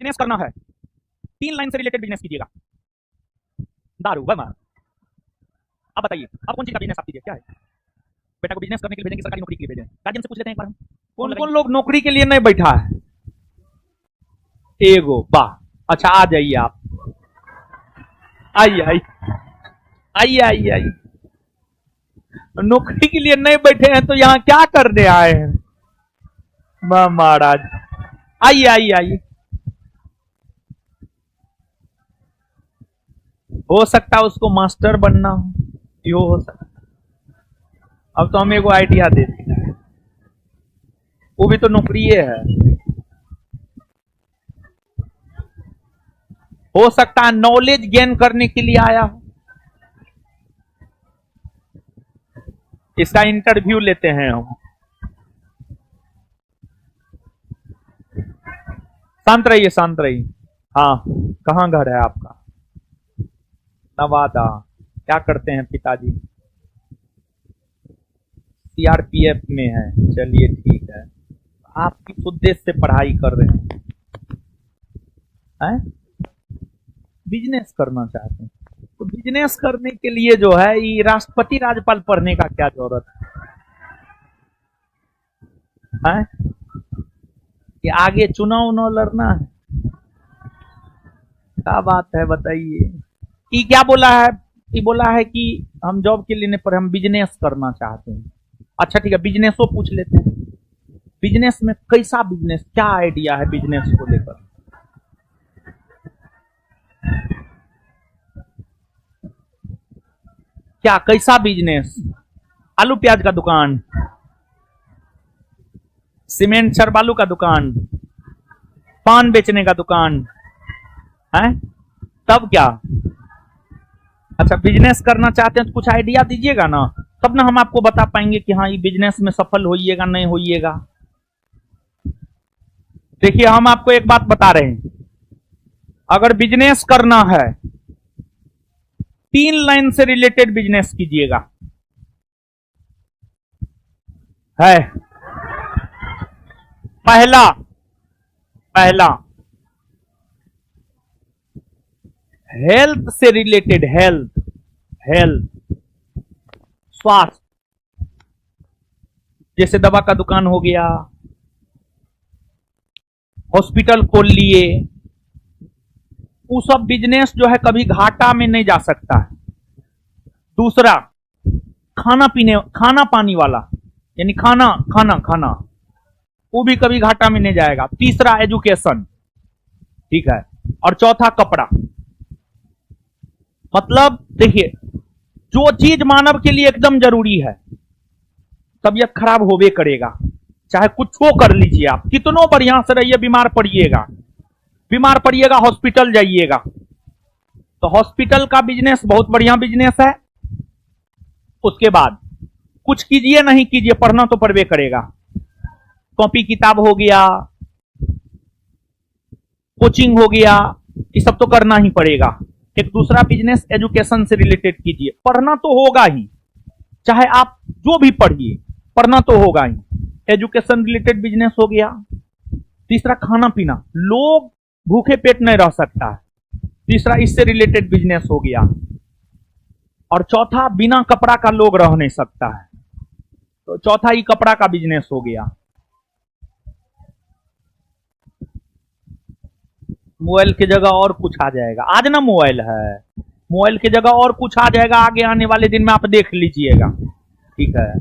Business करना है, 3 line से रिलेटेड बिजनेस कीजिएगा। दारू वह मार। अब बताइए, अब कौन चीज का बिजनेस आप कीजिए? क्या है? बेटा को बिजनेस करने के लिए भेजेंगे, सरकारी नौकरी के लिए भेजेंगे? गार्जियन से पूछ लेते हैं एक बार हम। कौन कौन लोग नौकरी के लिए नहीं बैठा है? एगो वाह, अच्छा आ जाइए आप, आइए आइए आइए आइए आइए। नौकरी के लिए नहीं बैठे हैं तो यहाँ क्या करने आए हैं? वाह महाराज, आइए आइए आइए। हो सकता है उसको मास्टर बनना हो, यो हो सकता। अब तो हम एगो आइडिया देते हैं, वो भी तो नौकरी है। हो सकता है नॉलेज गेन करने के लिए आया हो। इसका इंटरव्यू लेते हैं हम। शांत रहिए, शांत रहिए। हाँ, कहाँ घर है आपका? नवादा। क्या करते हैं पिताजी? सीआरपीएफ में है। चलिए ठीक है। आप किस उद्देश्य से पढ़ाई कर रहे हैं? बिजनेस करना चाहते हैं तो बिजनेस करने के लिए जो है ये राष्ट्रपति राज्यपाल पढ़ने का क्या जरूरत है? कि आगे चुनाव उनाव लड़ना है? क्या बात है बताइए। ये क्या बोला है? ये बोला है कि हम जॉब के लिए नहीं पढ़े, हम बिजनेस करना चाहते हैं। अच्छा ठीक है, बिजनेसो पूछ लेते हैं। बिजनेस में कैसा बिजनेस, क्या आइडिया है बिजनेस को लेकर? क्या कैसा बिजनेस? आलू प्याज का दुकान, सीमेंट छर बालू का दुकान, पान बेचने का दुकान है? तब क्या? अच्छा, बिजनेस करना चाहते हैं तो कुछ आइडिया दीजिएगा ना, तब ना हम आपको बता पाएंगे कि हाँ ये बिजनेस में सफल होइएगा नहीं होइएगा। देखिए, हम आपको एक बात बता रहे हैं, अगर बिजनेस करना है 3 लाइन से रिलेटेड बिजनेस कीजिएगा। है पहला, पहला हेल्थ से रिलेटेड, हेल्थ, हेल्थ स्वास्थ्य। जैसे दवा का दुकान हो गया, हॉस्पिटल खोल लिए, वो सब बिजनेस जो है कभी घाटा में नहीं जा सकता है। दूसरा, खाना पानी वाला, यानी खाना खाना खाना, वो भी कभी घाटा में नहीं जाएगा। तीसरा, एजुकेशन, ठीक है। और चौथा, कपड़ा। मतलब देखिए, जो चीज मानव के लिए एकदम जरूरी है, तबीयत खराब होबे करेगा, चाहे कुछ हो कर लीजिए, आप कितनों बढ़िया से रहिए, बीमार पड़िएगा, बीमार पड़िएगा हॉस्पिटल जाइएगा। तो हॉस्पिटल का बिजनेस बहुत बढ़िया बिजनेस है। उसके बाद कुछ कीजिए नहीं कीजिए, पढ़ना तो पड़बे करेगा। कॉपी किताब हो गया, कोचिंग हो गया, ये सब तो करना ही पड़ेगा। एक दूसरा बिजनेस एजुकेशन से रिलेटेड कीजिए, पढ़ना तो होगा ही, चाहे आप जो भी पढ़िए, पढ़ना तो होगा ही। एजुकेशन रिलेटेड बिजनेस हो गया। तीसरा, खाना पीना, लोग भूखे पेट नहीं रह सकता है, तीसरा इससे रिलेटेड बिजनेस हो गया। और चौथा, बिना कपड़ा का लोग रह नहीं सकता है, तो चौथा ही कपड़ा का बिजनेस हो गया। मोबाइल की जगह और कुछ आ जाएगा। आज ना मोबाइल है, मोबाइल की जगह और कुछ आ जाएगा आगे आने वाले दिन में, आप देख लीजिएगा, ठीक है।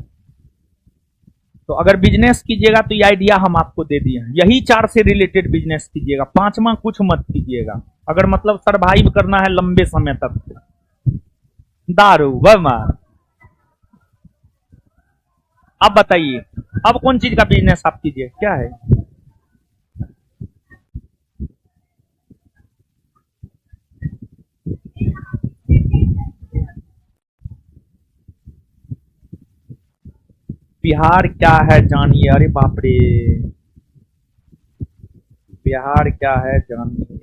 तो अगर बिजनेस कीजिएगा तो ये आइडिया हम आपको दे दिए हैं, यही 4 से रिलेटेड बिजनेस कीजिएगा, 5वां कुछ मत कीजिएगा, अगर मतलब सरवाइव करना है लंबे समय तक। दारू वह। अब बताइए, अब कौन चीज का बिजनेस आप कीजिए? क्या है? बिहार क्या है जानिए। अरे बाप रे, बिहार क्या है जानिए।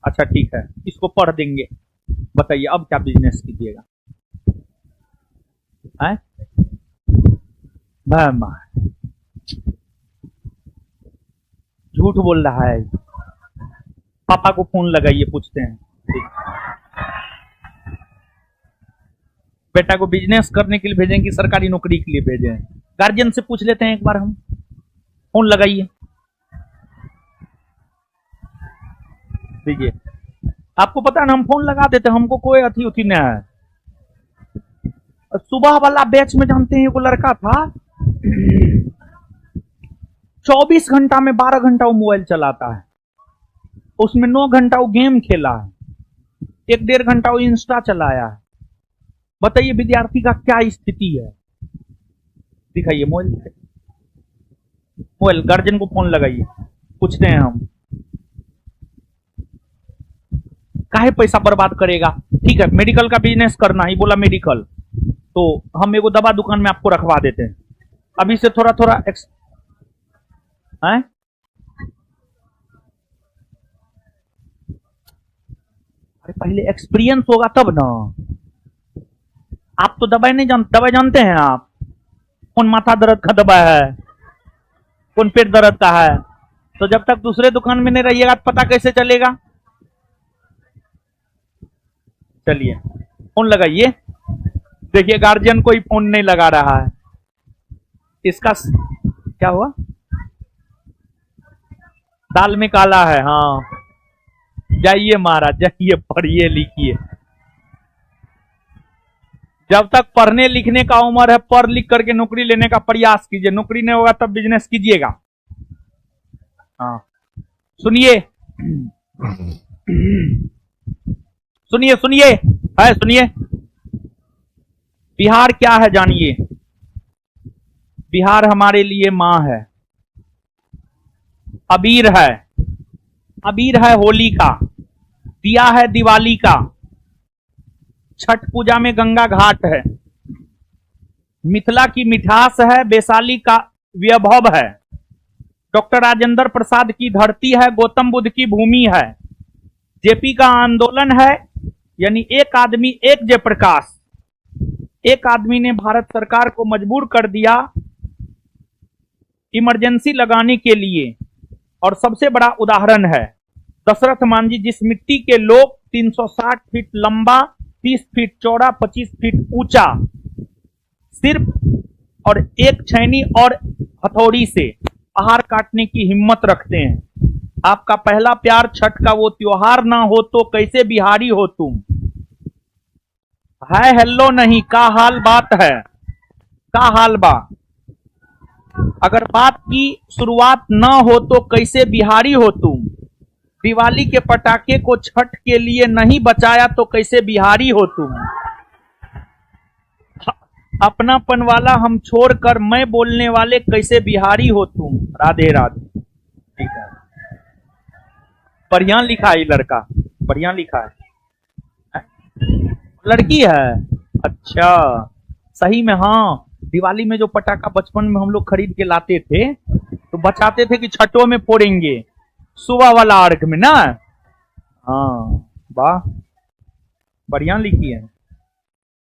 अच्छा ठीक है, इसको पढ़ देंगे। बताइए अब क्या बिजनेस कीजिएगा? झूठ बोल रहा है। पापा को फोन लगाइए, पूछते हैं। बेटा को बिजनेस करने के लिए भेजें कि सरकारी नौकरी के लिए भेजें? गार्जियन से पूछ लेते हैं एक बार हम। फोन लगाइए, देखिए। आपको पता है ना, हम फोन लगा देते हैं, हमको कोई अथी उथी नहीं है। सुबह वाला बैच में जानते हैं, वो लड़का था 24 घंटा में 12 घंटा वो मोबाइल चलाता है, उसमें 9 घंटा वो गेम खेला है, 1-1.5 घंटा वो इंस्टा चलाया है। बताइए विद्यार्थी का क्या स्थिति है? दिखाइए मोबाइल, मोबाइल। गार्जियन को फोन लगाइए, पूछते हैं हम। काहे पैसा बर्बाद करेगा? ठीक है, मेडिकल का बिजनेस करना ही बोला, मेडिकल तो हम एगो दवा दुकान में आपको रखवा देते हैं। अभी से थोड़ा थोड़ा हैं? अरे पहले एक्सपीरियंस होगा तब ना। आप तो दवाई नहीं जानते। दवाई जानते हैं आप? कौन माथा दर्द का दवा है, कौन पेट दर्द का है? तो जब तक दूसरे दुकान में नहीं रहिएगा तो पता कैसे चलेगा? चलिए फोन लगाइए। देखिए गार्जियन कोई फोन नहीं लगा रहा है। इसका क्या हुआ? दाल में काला है। हाँ, जाइए महाराज, जाइए, पढ़िए लिखिए। जब तक पढ़ने लिखने का उम्र है, पढ़ लिख करके नौकरी लेने का प्रयास कीजिए। नौकरी नहीं होगा तब बिजनेस कीजिएगा। हाँ, सुनिए सुनिए सुनिए, है सुनिए। बिहार क्या है जानिए? बिहार हमारे लिए मां है। अबीर है, अबीर है होली का, दिया है दिवाली का, छठ पूजा में गंगा घाट है, मिथिला की मिठास है, वैशाली का वैभव है, डॉक्टर राजेंद्र प्रसाद की धरती है, गौतम बुद्ध की भूमि है, जेपी का आंदोलन है, यानी एक आदमी एक जयप्रकाश। एक आदमी ने भारत सरकार को मजबूर कर दिया इमरजेंसी लगाने के लिए, और सबसे बड़ा उदाहरण है दशरथ मांझी, जिस मिट्टी के लोग 360 फीट लंबा, 30 फीट चौड़ा, 25 फीट ऊंचा, सिर्फ और एक छैनी और हथौड़ी से पहाड़ काटने की हिम्मत रखते हैं। आपका पहला प्यार छठ का वो त्योहार ना हो तो कैसे बिहारी हो तुम? है हेलो नहीं, का हाल बात है, का हाल बा। अगर बात की शुरुआत ना हो तो कैसे बिहारी हो तुम? दिवाली के पटाखे को छठ के लिए नहीं बचाया तो कैसे बिहारी हो तुम? अपनापन वाला हम छोड़कर मैं बोलने वाले कैसे बिहारी हो तुम? राधे राधे। ठीक है, बढ़िया लिखा है लड़का, बढ़िया लिखा है। लड़की है? अच्छा, सही में। हाँ, दिवाली में जो पटाखा बचपन में हम लोग खरीद के लाते थे तो बचाते थे कि छठों में फोड़ेंगे, सुबह वाला अर्घ में ना। हाँ, वाह, बढ़िया लिखी है।